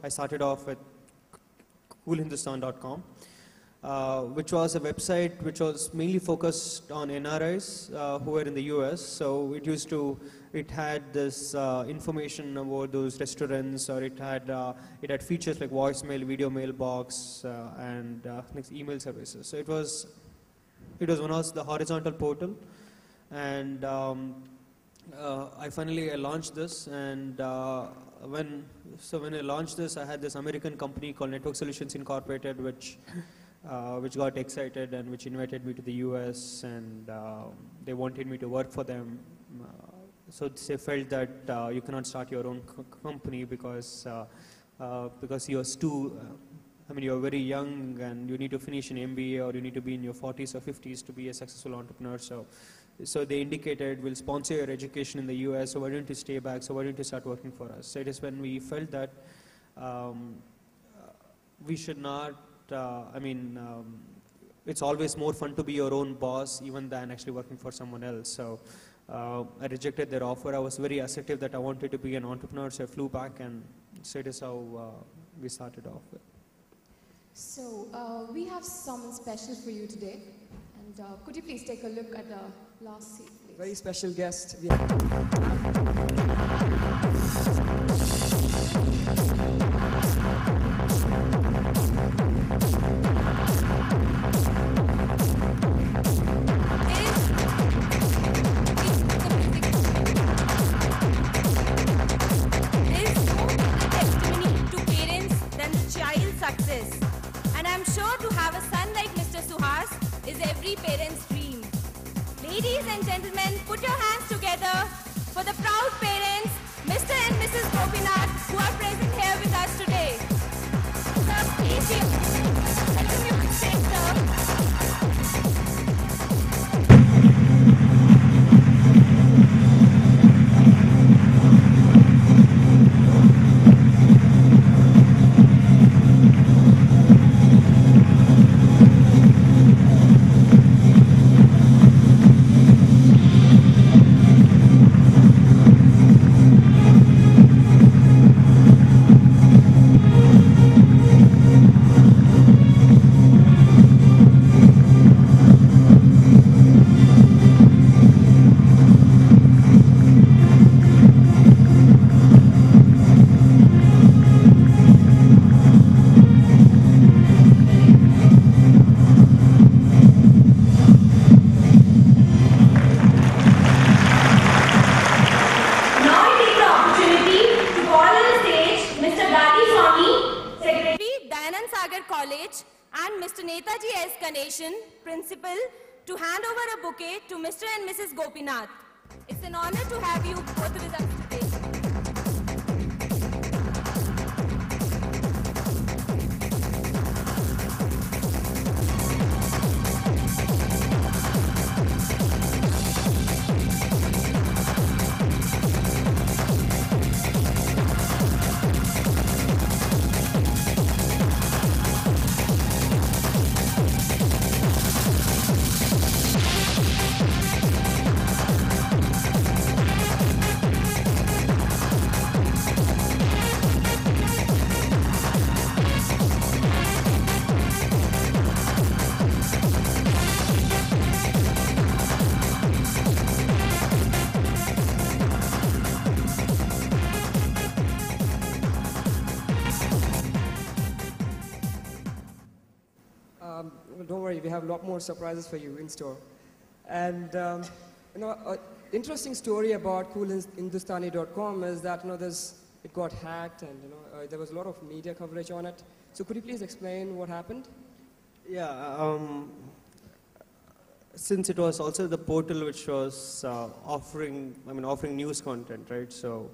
I started off with coolhindustan.com, which was a website which was mainly focused on NRIs who were in the US. So it had this information about those restaurants, or it had features like voicemail, video mailbox, and next email services. So it was one of the horizontal portal, and I finally launched this, and when I launched this, I had this American company called Network Solutions Incorporated, which got excited and which invited me to the US, and they wanted me to work for them. So they felt that you cannot start your own company because you're you're very young and you need to finish an MBA, or you need to be in your 40s or 50s to be a successful entrepreneur. So they indicated, we'll sponsor your education in the US, so why don't you stay back, so why don't you start working for us? So it is when we felt that we should not, it's always more fun to be your own boss even than actually working for someone else. So I rejected their offer. I was very assertive that I wanted to be an entrepreneur, so I flew back, and so it is how we started off with. So we have someone special for you today, and could you please take a look at the last seat, please? Very special guest. And I'm sure to have a son like Mr. Suhas is every parent's dream. Ladies and gentlemen, put your hands together for the proud parents, Mr. and Mrs. Gopinath, who are present here with us today. Sir, please welcome you to stage, sir. And Mr. Netaji S. Ganeshan, Principal, to hand over a bouquet to Mr. and Mrs. Gopinath. It's an honor to have you both with us today. Don't worry, we have a lot more surprises for you in store. And interesting story about coolhindustani.com is that it got hacked, and there was a lot of media coverage on it. So could you please explain what happened? Yeah, since it was also the portal which was offering news content, right? So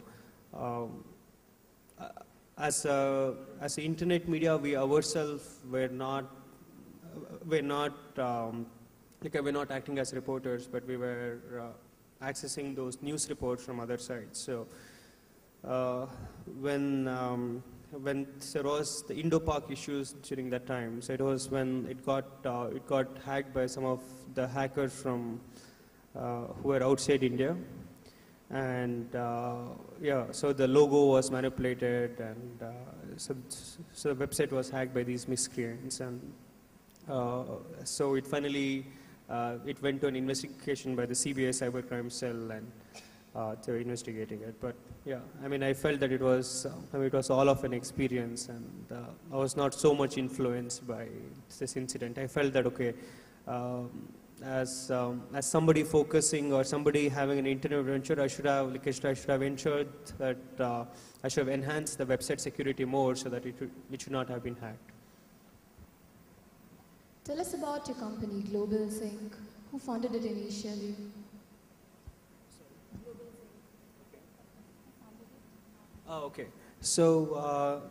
as an internet media, we ourselves were not acting as reporters, but we were accessing those news reports from other sites. So when there was the Indo-Pak issues during that time, so it was when it got hacked by some of the hackers from who were outside India, and so the logo was manipulated, and so the website was hacked by these miscreants, and so it finally it went to an investigation by the CBI cybercrime cell, and they were investigating it. But yeah, I mean, I felt that it was it was all of an experience, and I was not so much influenced by this incident. I felt that okay. As somebody focusing or somebody having an internet venture, I should have ensured that I should have enhanced the website security more so that it should not have been hacked. Tell us about your company, Global Sync. Who funded it initially? Oh, okay. So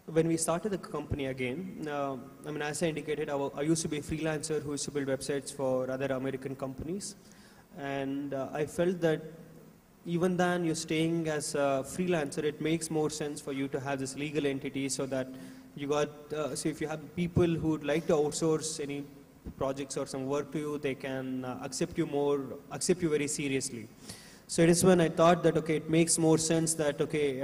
when we started the company again, I mean, as I indicated, I used to be a freelancer who used to build websites for other American companies, and I felt that even then you're staying as a freelancer, it makes more sense for you to have this legal entity so that you got, so if you have people who would like to outsource any projects or some work to you, they can accept you very seriously. So it is when I thought that, okay, it makes more sense that, okay,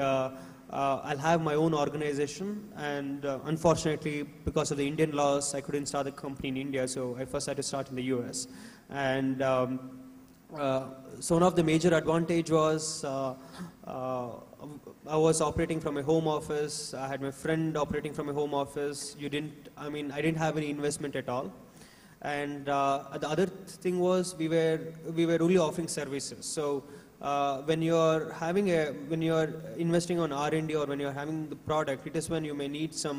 I'll have my own organization, and unfortunately, because of the Indian laws, I couldn't start the company in India, so I first had to start in the US. And so one of the major advantage was I was operating from a home office. I had my friend operating from a home office. I didn't have any investment at all. And the other thing was we were only offering services. So when you're investing on R&D or when you're having the product, it is when you may need to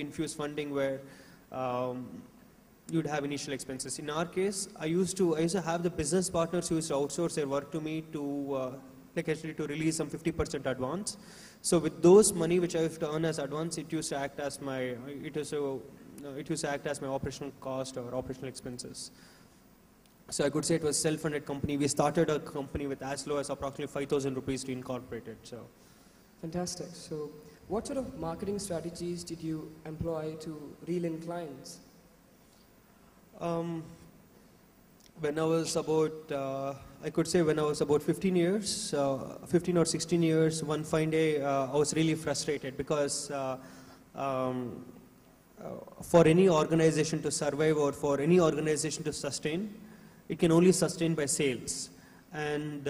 infuse funding where you'd have initial expenses. In our case, I used to have the business partners who used to outsource their work to me to to release some 50% advance. So with those money which I used to earn as advance, it used to act as my operational cost or operational expenses. So I could say it was self-funded company. We started a company with as low as approximately 5,000 rupees to incorporate it. So, fantastic. So, what sort of marketing strategies did you employ to reel in clients? When I was about, I could say when I was about 15 or 16 years, one fine day, I was really frustrated because for any organization to survive or for any organization to sustain, it can only sustain by sales. And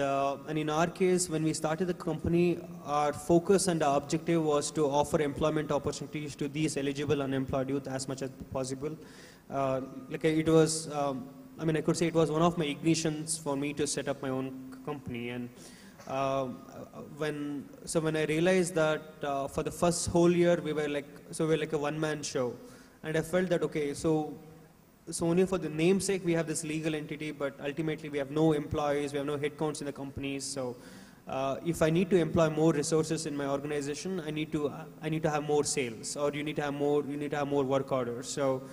in our case, when we started the company, our focus and our objective was to offer employment opportunities to these eligible unemployed youth as much as possible. It was, I could say it was one of my ignitions for me to set up my own company. And when I realized that for the first whole year we were like a one-man show, and I felt that okay, so only for the namesake we have this legal entity, but ultimately we have no employees, we have no headcounts in the companies. So if I need to employ more resources in my organization, I need to have more sales, or you need to have more work orders. So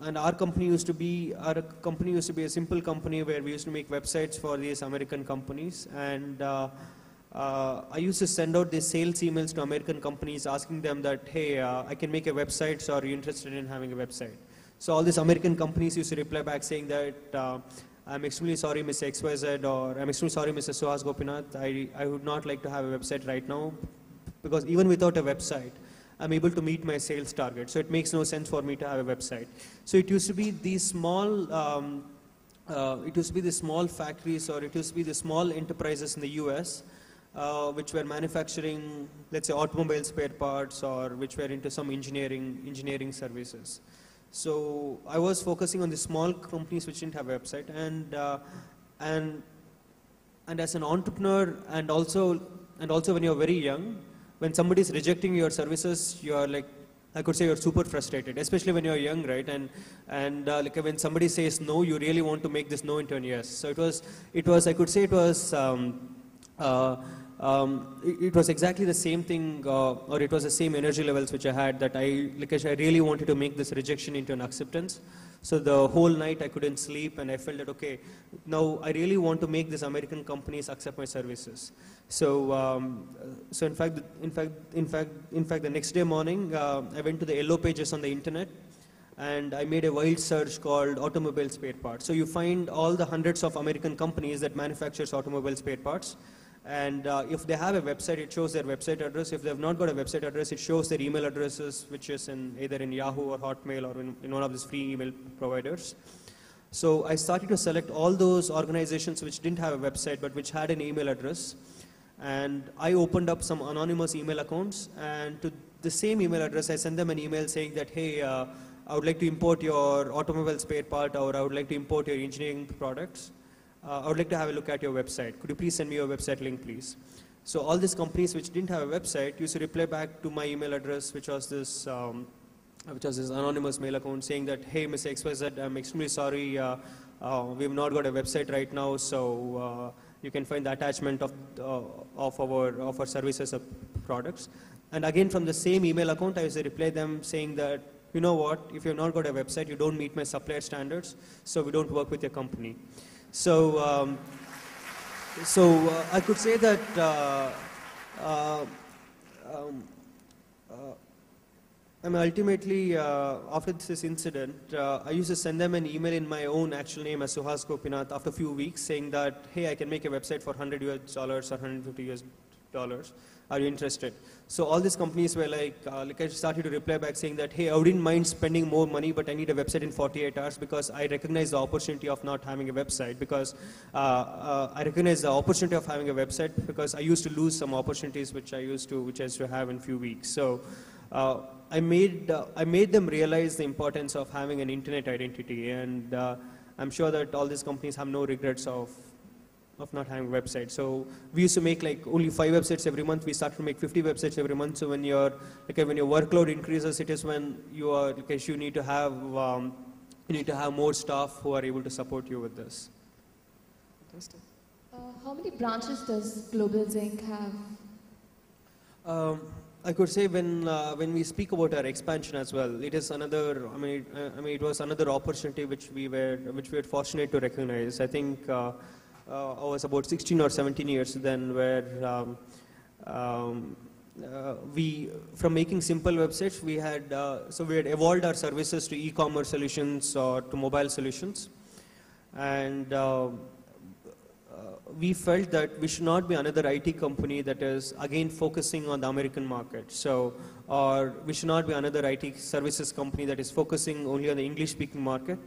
and our company used to be a simple company where we used to make websites for these American companies, and I used to send out these sales emails to American companies asking them that, hey, I can make a website, so are you interested in having a website? So all these American companies used to reply back saying that I'm extremely sorry, Mr. XYZ, or I'm extremely sorry, Mr. Suhas Gopinath, I would not like to have a website right now, because even without a website, I'm able to meet my sales target. So it makes no sense for me to have a website. So it used to be these small, factories, or it used to be the small enterprises in the US, which were manufacturing, let's say, automobile spare parts, or which were into some engineering services. So I was focusing on the small companies which didn't have a website, and as an entrepreneur, and also when you're very young, when somebody is rejecting your services, you're like, I could say you're super frustrated, especially when you're young, right? And like when somebody says no, you really want to make this no into a yes. So it was. I could say it was. It was exactly the same thing, or it was the same energy levels which I had, that I really wanted to make this rejection into an acceptance. So the whole night I couldn't sleep, and I felt that okay, now I really want to make these American companies accept my services. So so in fact the next day morning, I went to the yellow pages on the internet, and I made a wild search called automobile spare parts. So you find all the hundreds of American companies that manufactures automobile spare parts. And if they have a website, it shows their website address. If they have not got a website address, it shows their email addresses, which is either in Yahoo or Hotmail or in one of these free email providers. So I started to select all those organizations which didn't have a website but which had an email address. And I opened up some anonymous email accounts, and to the same email address, I sent them an email saying that, hey, I would like to import your automobile spare part, or I would like to import your engineering products. I would like to have a look at your website. Could you please send me your website link, please? So all these companies which didn't have a website used to reply back to my email address, which was this anonymous mail account, saying that, hey, Mr. XYZ, I'm extremely sorry, we've not got a website right now, so you can find the attachment of our services or products. And again, from the same email account, I used to reply them saying that, you know what, if you've not got a website, you don't meet my supplier standards, so we don't work with your company. So, I could say that ultimately, after this incident, I used to send them an email in my own actual name as Suhas Gopinath after a few weeks, saying that, hey, I can make a website for $100 US or $150 US. Are you interested? So all these companies were like I started to reply back saying that, hey, I wouldn't mind spending more money, but I need a website in 48 hours because I recognize the opportunity of not having a website, because I recognize the opportunity of having a website because I used to lose some opportunities which I used to have in a few weeks. So I made them realize the importance of having an internet identity, and I'm sure that all these companies have no regrets of not having a website. So we used to make like only 5 websites every month. We started to make 50 websites every month. So when your workload increases, it is when you need to have more staff who are able to support you with this. Fantastic. How many branches does Global Zinc have? I could say when we speak about our expansion as well, it is another. It was another opportunity which we were fortunate to recognize. I think I was about 16 or 17 years then, where we, from making simple websites, we had evolved our services to e-commerce solutions or to mobile solutions, and we felt that we should not be another IT company that is again focusing on the American market. Or we should not be another IT services company that is focusing only on the English-speaking market.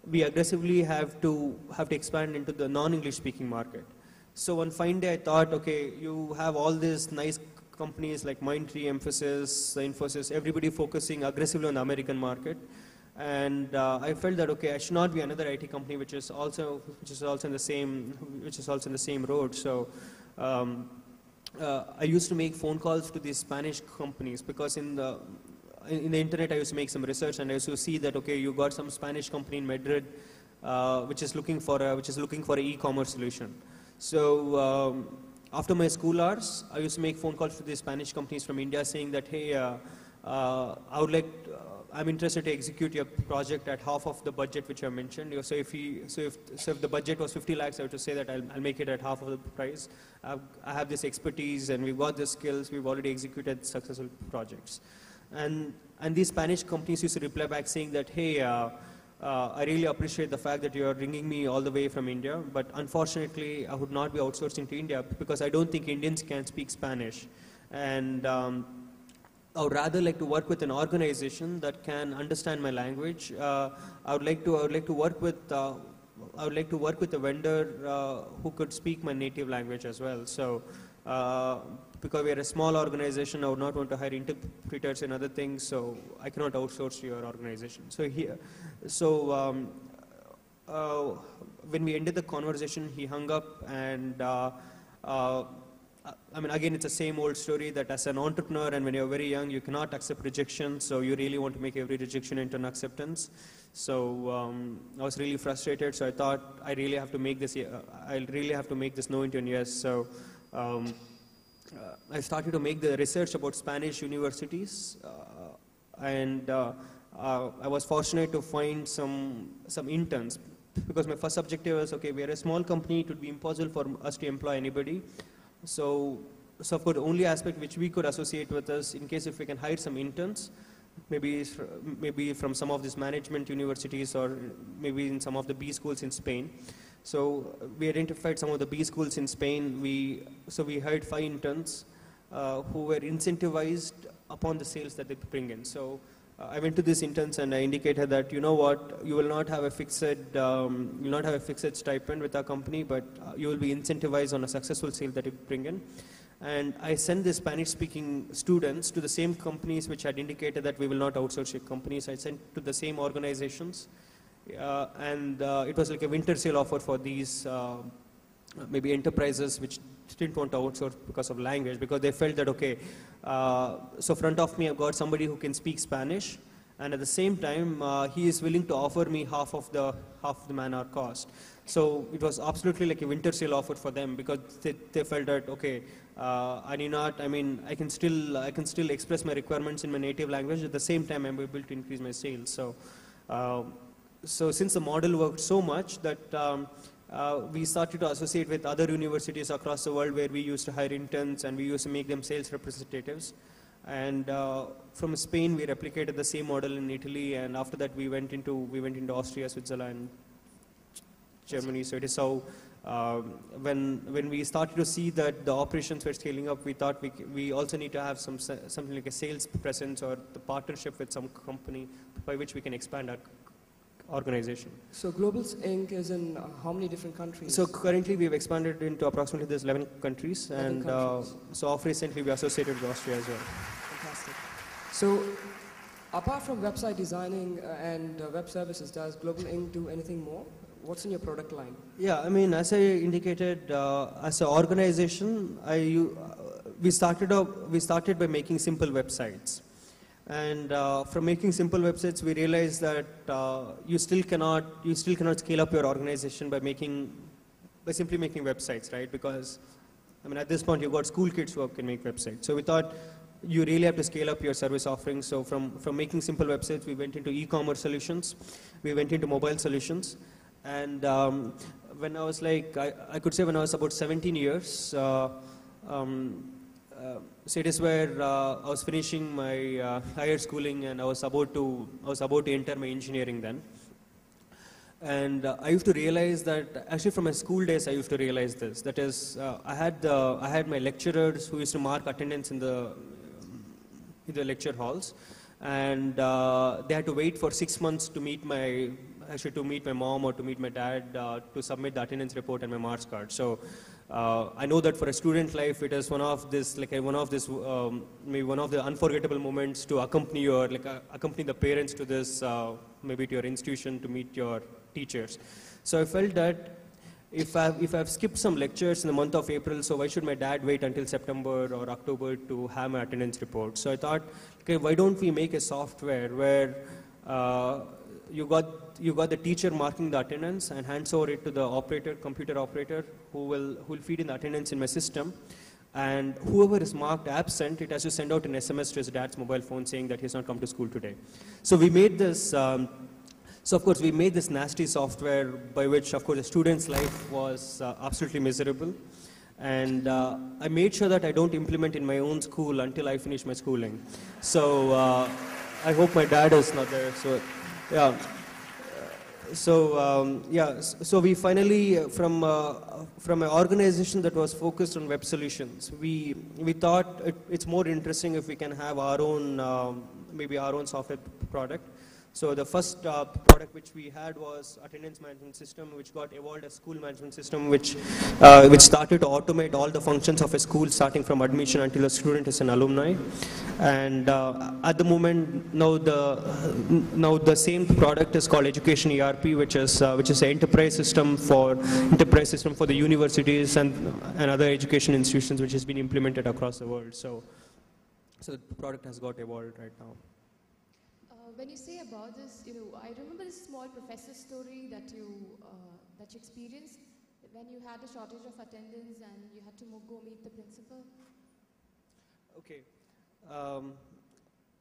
We aggressively have to expand into the non-English speaking market. So one fine day I thought, okay, you have all these nice companies like Mindtree, Infosys, everybody focusing aggressively on the American market. And I felt that, okay, I should not be another IT company which is also in the same road. So I used to make phone calls to these Spanish companies, because in the internet I used to make some research, and I used to see that, okay, you got some Spanish company in Madrid which is looking for an e-commerce solution. So after my school hours, I used to make phone calls to these Spanish companies from India saying that, hey, I'm interested to execute your project at half of the budget which I mentioned. So if the budget was 50 lakhs, I would say that I'll make it at half of the price. I have this expertise, and we've got the skills. We've already executed successful projects. And these Spanish companies used to reply back saying that, hey, I really appreciate the fact that you're bringing me all the way from India, but unfortunately I would not be outsourcing to India because I don't think Indians can speak Spanish. And I would rather like to work with an organization that can understand my language. I would like to work with a vendor who could speak my native language as well. So because we are a small organization, I would not want to hire interpreters and other things, so I cannot outsource to your organization. When we ended the conversation, he hung up, and again, it's the same old story that as an entrepreneur and when you're very young, you cannot accept rejection, so you really want to make every rejection into an acceptance. So I was really frustrated, so I thought I really have to make this no into an yes. So I started to make the research about Spanish universities, and I was fortunate to find some interns, because my first objective was, okay, we are a small company, it would be impossible for us to employ anybody. So of course, the only aspect which we could associate with us, in case if we can hire some interns, maybe from some of these management universities or maybe in some of the B schools in Spain. So we identified some of the B schools in Spain. So we hired 5 interns who were incentivized upon the sales that they bring in. So I went to these interns and I indicated that, you know what, you will not have a fixed stipend with our company, but you will be incentivized on a successful sale that you bring in. And I sent the Spanish-speaking students to the same companies which had indicated that we will not outsource your companies. I sent to the same organizations. It was like a winter sale offer for these maybe enterprises which didn't want to outsource because of language, because they felt that, okay, so front of me I've got somebody who can speak Spanish, and at the same time he is willing to offer me half of the man-hour cost. So it was absolutely like a winter sale offer for them, because they felt that, okay, I can still express my requirements in my native language. At the same time, I'm able to increase my sales. So since the model worked so much that we started to associate with other universities across the world, where we used to hire interns and we used to make them sales representatives. And from Spain, we replicated the same model in Italy, and after that, we went into Austria, Switzerland, Germany. So it is how when we started to see that the operations were scaling up, we thought we also need to have something like a sales presence or the partnership with some company by which we can expand our organization. So Globals Inc. is in how many different countries? So currently we've expanded into approximately there's 11 countries, and so off recently we associated with Austria as well. Fantastic. So apart from website designing and web services, does Global Inc. do anything more? What's in your product line? Yeah, I mean, as I indicated, as an organization, we started by making simple websites. And from making simple websites, we realized that you still cannot scale up your organization by simply making websites, right? Because I mean, at this point, you've got school kids who can make websites. So we thought you really have to scale up your service offerings. So from making simple websites, we went into e-commerce solutions, we went into mobile solutions, and when I was I could say when I was about 17 years. So it is where I was finishing my higher schooling, and I was about to enter my engineering then. And I used to realize that, actually from my school days, I used to realize this. That is, I had my lecturers who used to mark attendance in the lecture halls, and they had to wait for 6 months to meet my mom or to meet my dad to submit the attendance report and my marks card. So I know that for a student life, it is one of the unforgettable moments to accompany the parents to this, maybe to your institution to meet your teachers. So I felt that if I've skipped some lectures in the month of April, so why should my dad wait until September or October to have my attendance report? So I thought, okay, why don't we make a software where you got the teacher marking the attendance and hands over it to the computer operator, who will feed in the attendance in my system, and whoever is marked absent, it has to send out an SMS to his dad's mobile phone saying that he's not come to school today. So we made this. So of course we made this nasty software by which, of course, a student's life was absolutely miserable, and I made sure that I don't implement in my own school until I finish my schooling. So I hope my dad is not there. So yeah. So we finally, from an organization that was focused on web solutions, we thought it's more interesting if we can have our own, maybe our own software product. So the first product which we had was attendance management system, which got evolved as school management system, which started to automate all the functions of a school, starting from admission until a student is an alumni. And at the moment, now the same product is called Education ERP, which is an enterprise system for the universities and other education institutions, which has been implemented across the world. So the product has got evolved right now. When you say about this, I remember this small professor story that you experienced when you had a shortage of attendance and you had to go meet the principal. Okay.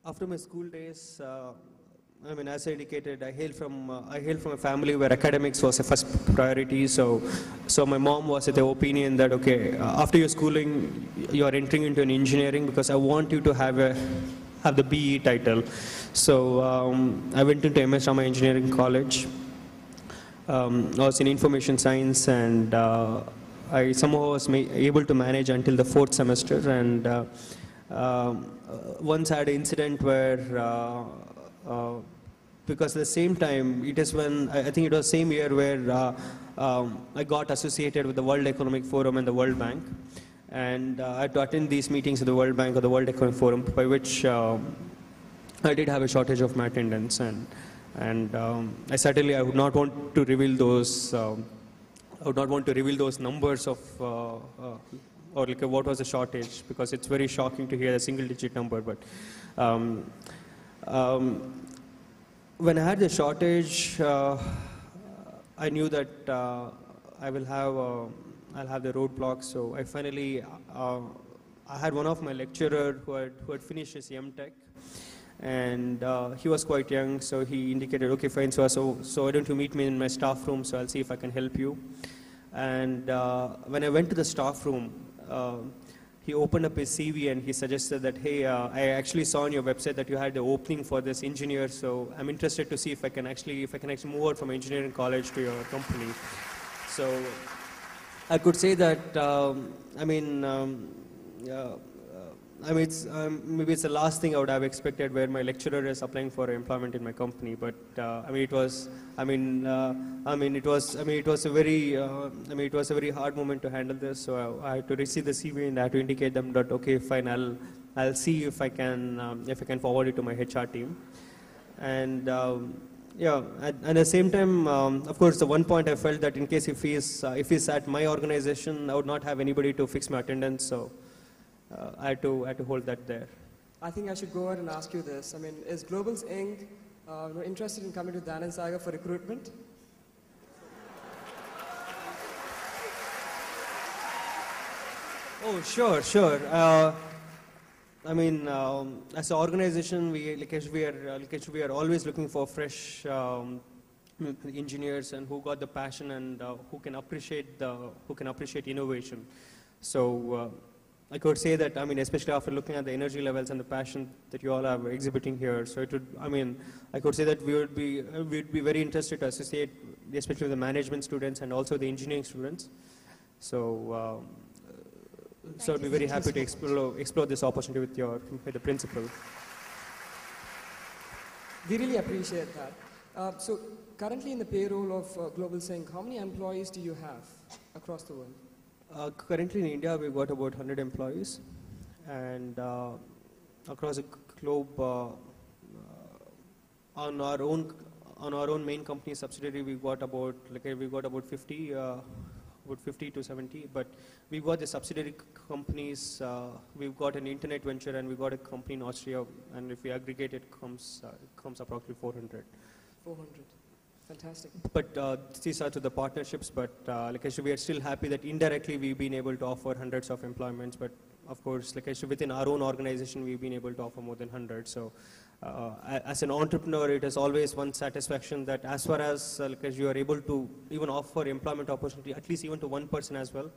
After my school days, I mean, as I indicated, I hail from a family where academics was a first priority. So my mom was of the opinion that, okay, after your schooling, you are entering into an engineering because I want you to have the BE title. So I went into MS Rama Engineering College, I was in information science, and I somehow was able to manage until the 4th semester. And once I had an incident where, because at the same time, it is when I think it was same year where I got associated with the World Economic Forum and the World Bank, and I had to attend these meetings of the World Bank or the World Economic Forum, by which I did have a shortage of my attendance, and I would not want to reveal those. I would not want to reveal those numbers of or like what was the shortage, because it's very shocking to hear a single-digit number. But when I had the shortage, I knew that I'll have the roadblock. So I finally I had one of my lecturer who had finished his M.Tech. And he was quite young, so he indicated, okay, fine, so why don't you meet me in my staff room, so I'll see if I can help you. And when I went to the staff room, he opened up his CV and he suggested that, hey, I actually saw on your website that you had the opening for this engineer, so I'm interested to see if I can actually move out from engineering college to your company. So I could say that, it's, maybe it's the last thing I would have expected, where my lecturer is applying for employment in my company. But it was a very hard moment to handle this. So I had to receive the CV and I had to indicate them that, okay, fine, I'll see if I can forward it to my HR team. And yeah, at the same time, of course, the one point I felt that in case if he's at my organization, I would not have anybody to fix my attendance. So I had to hold that there. I think I should go ahead and ask you this. I mean, is Globals Inc. Interested in coming to Danand Sagar for recruitment? Oh, sure. As an organization, we are always looking for fresh engineers and who got the passion and who can appreciate innovation. So I could say that, especially after looking at the energy levels and the passion that you all are exhibiting here, so I could say that we'd be very interested to associate, especially with the management students and also the engineering students. So, I'd be very happy to explore this opportunity with the principal. We really appreciate that. So, currently in the payroll of Globals Inc., how many employees do you have across the world? Currently in India, we've got about 100 employees, and across the globe, on our own main company subsidiary, we've got about 50 to 70. But we've got the subsidiary companies. We've got an internet venture, and we've got a company in Austria. And if we aggregate, it comes approximately 400. 400. Fantastic. But these are to the partnerships, but we are still happy that indirectly we've been able to offer hundreds of employments, but of course, within our own organization, we've been able to offer more than 100. So as an entrepreneur, it is always one satisfaction that as far as you are able to even offer employment opportunity, at least even to one person as well,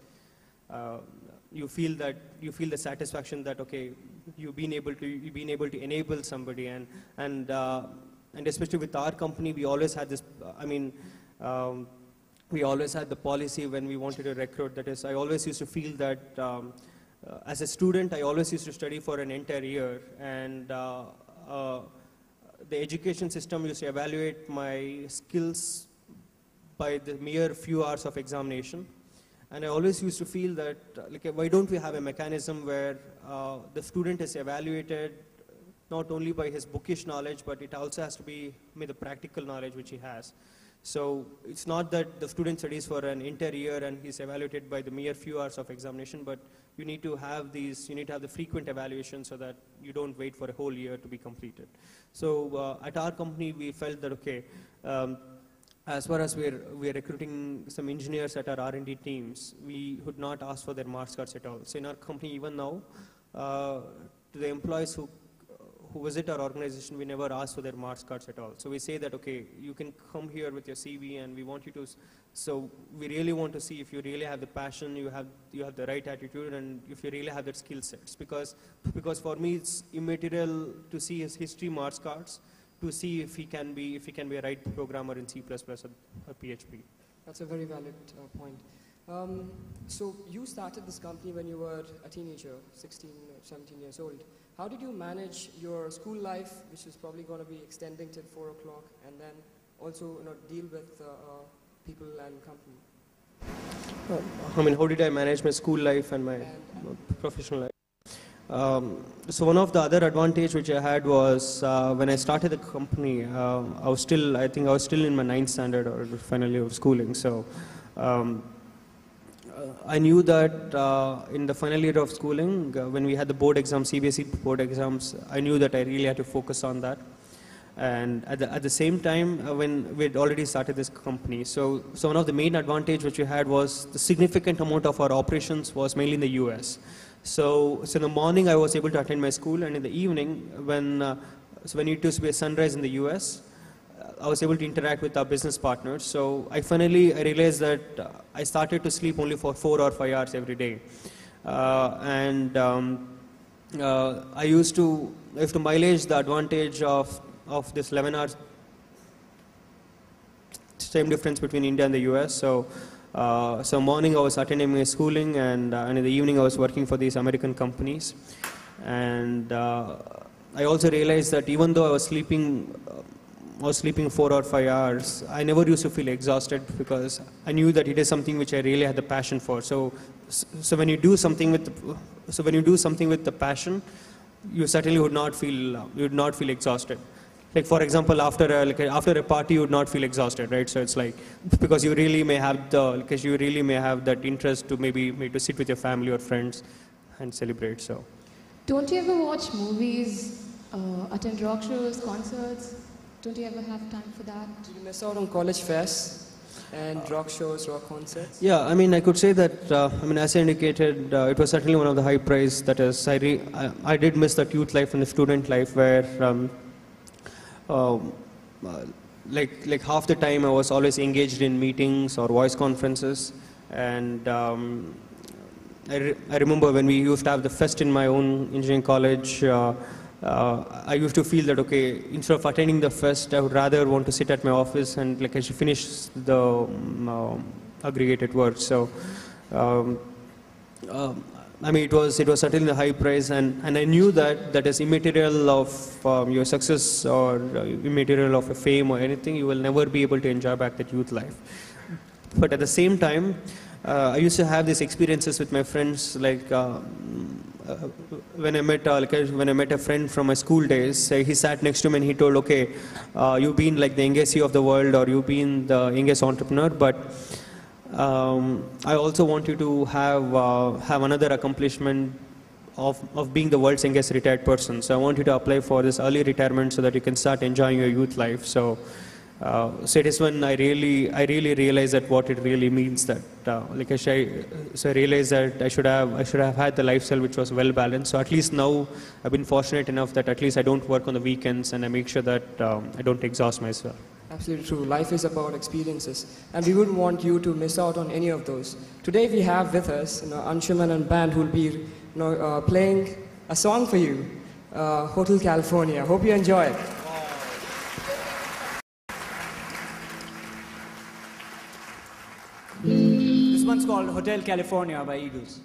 you feel the satisfaction that, okay, you've been able to enable somebody, and especially with our company, we always had this, we always had the policy when we wanted to recruit. That is, I always used to feel that as a student, I always used to study for an entire year. And the education system used to evaluate my skills by the mere few hours of examination. And I always used to feel that, why don't we have a mechanism where the student is evaluated not only by his bookish knowledge, but it also has to be the practical knowledge which he has. So it's not that the student studies for an entire year and he's evaluated by the mere few hours of examination, but you need to have the frequent evaluation so that you don't wait for a whole year to be completed. So at our company, we felt that, okay, as far as we're recruiting some engineers at our R&D teams, we would not ask for their marks cards at all. So in our company, even now, to the employees who visit our organization, we never ask for their marks cards at all. So we say that, okay, you can come here with your CV and we want you to, so we really want to see if you really have the passion, you have the right attitude, and if you really have the skill sets. Because for me, it's immaterial to see his history marks cards. to see if he can be a right programmer in C++ or PHP. That's a very valid point. So you started this company when you were a teenager, 16 or 17 years old. How did you manage your school life, which is probably going to be extending till 4 o'clock, and then also deal with people and company? I mean, how did I manage my school life and my professional life? So one of the other advantage which I had was when I started the company, I think I was still in my 9th standard or final year of schooling. So I knew that in the final year of schooling, when we had the board exams, CBSE board exams, I knew that I really had to focus on that. And at the same time, when we had already started this company, so one of the main advantage which we had was the significant amount of our operations was mainly in the US. So in the morning I was able to attend my school, and in the evening when it used to be a sunrise in the US, I was able to interact with our business partners. So I realized that I started to sleep only for 4 or 5 hours every day, I used to mileage the advantage of this 11 hours time difference between India and the US. So morning I was attending my schooling, and in the evening I was working for these American companies. And I also realized that even though I was sleeping 4 or 5 hours, I never used to feel exhausted, because I knew that it is something which I really had the passion for. So when you do something with the passion, you certainly would not feel exhausted. Like for example, after a party, you would not feel exhausted, right? So it's like, because you really may have that interest to maybe to sit with your family or friends and celebrate. So, don't you ever watch movies, attend rock shows, concerts? Don't you ever have time for that? Did you miss out on college fest and rock shows, rock concerts? Yeah, I mean, I could say that, as I indicated, it was certainly one of the high price. That is, I did miss that youth life and the student life where, like half the time I was always engaged in meetings or voice conferences. And I remember when we used to have the fest in my own engineering college, I used to feel that, okay, instead of attending the fest, I would rather want to sit at my office and I should finish the aggregated work. So, I mean, it was certainly the high price, and I knew that is immaterial of your success or immaterial of a fame or anything. You will never be able to enjoy back that youth life. But at the same time, I used to have these experiences with my friends, like when I met a friend from my school days. He sat next to me and he told, okay, you've been like the youngest CEO of the world, or you've been the youngest entrepreneur, but I also want you to have another accomplishment of being the world's youngest retired person. So I want you to apply for this early retirement so that you can start enjoying your youth life. So it is when I really realized that what it really means, that so I realized that I should have had the lifestyle which was well balanced. So at least now I've been fortunate enough that at least I don't work on the weekends, and I make sure that I don't exhaust myself. Absolutely true. Life is about experiences, and we wouldn't want you to miss out on any of those. Today we have with us Anshuman and band who will be playing a song for you, Hotel California. Hope you enjoy it. This one's called Hotel California by Eagles.